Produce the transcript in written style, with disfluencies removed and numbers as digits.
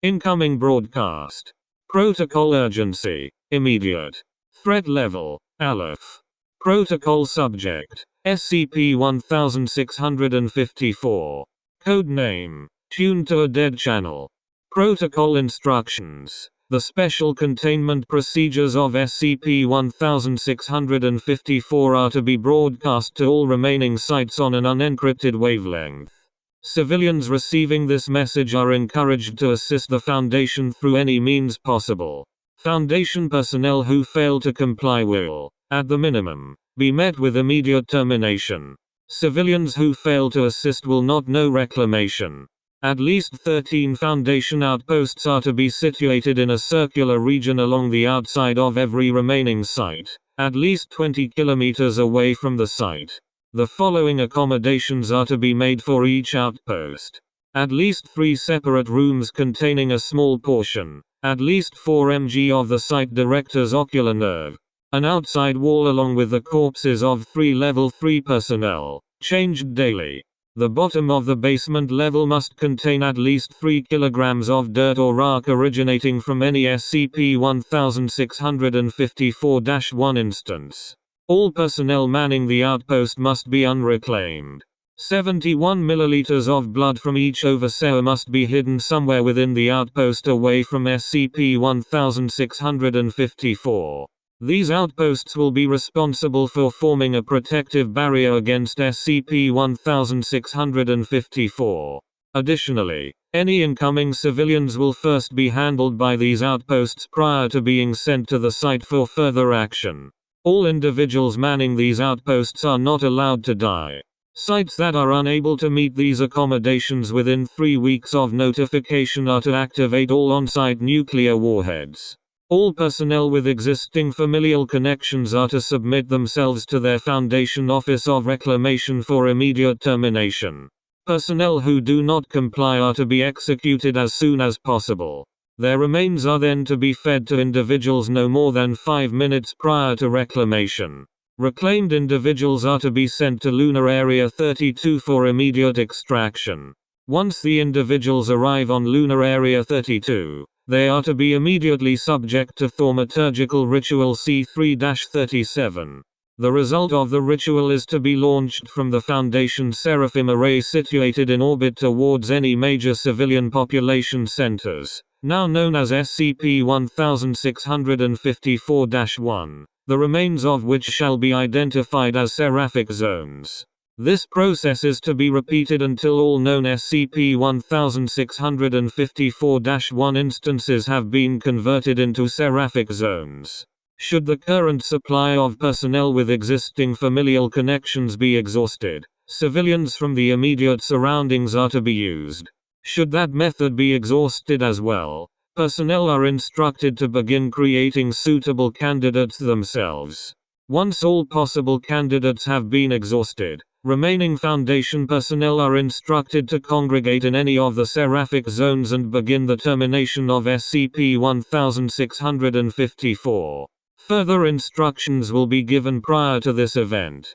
Incoming broadcast. Protocol urgency. Immediate. Threat level. Aleph. Protocol subject. SCP-1654. Code name. Tuned to a dead channel. Protocol instructions. The special containment procedures of SCP-1654 are to be broadcast to all remaining sites on an unencrypted wavelength. Civilians receiving this message are encouraged to assist the Foundation through any means possible. Foundation personnel who fail to comply will, at the minimum, be met with immediate termination. Civilians who fail to assist will not know reclamation. At least 13 Foundation outposts are to be situated in a circular region along the outside of every remaining site, at least 20 kilometers away from the site. The following accommodations are to be made for each outpost. At least 3 separate rooms containing a small portion, at least 4 mg of the site director's ocular nerve. An outside wall along with the corpses of 3 level 3 personnel, changed daily. The bottom of the basement level must contain at least 3 kilograms of dirt or rock originating from any SCP-1654-1 instance. All personnel manning the outpost must be unreclaimed. 71 milliliters of blood from each overseer must be hidden somewhere within the outpost away from SCP-1654. These outposts will be responsible for forming a protective barrier against SCP-1654. Additionally, any incoming civilians will first be handled by these outposts prior to being sent to the site for further action. All individuals manning these outposts are not allowed to die. Sites that are unable to meet these accommodations within 3 weeks of notification are to activate all on-site nuclear warheads. All personnel with existing familial connections are to submit themselves to their Foundation Office of Reclamation for immediate termination. Personnel who do not comply are to be executed as soon as possible. Their remains are then to be fed to individuals no more than 5 minutes prior to reclamation. Reclaimed individuals are to be sent to Lunar Area 32 for immediate extraction. Once the individuals arrive on Lunar Area 32, they are to be immediately subject to thaumaturgical ritual C3-37. The result of the ritual is to be launched from the Foundation Seraphim array situated in orbit towards any major civilian population centers, now known as SCP-1654-1, the remains of which shall be identified as seraphic zones. This process is to be repeated until all known SCP-1654-1 instances have been converted into seraphic zones. Should the current supply of personnel with existing familial connections be exhausted, civilians from the immediate surroundings are to be used. Should that method be exhausted as well, personnel are instructed to begin creating suitable candidates themselves. Once all possible candidates have been exhausted, remaining Foundation personnel are instructed to congregate in any of the seraphic zones and begin the termination of SCP-1654. Further instructions will be given prior to this event.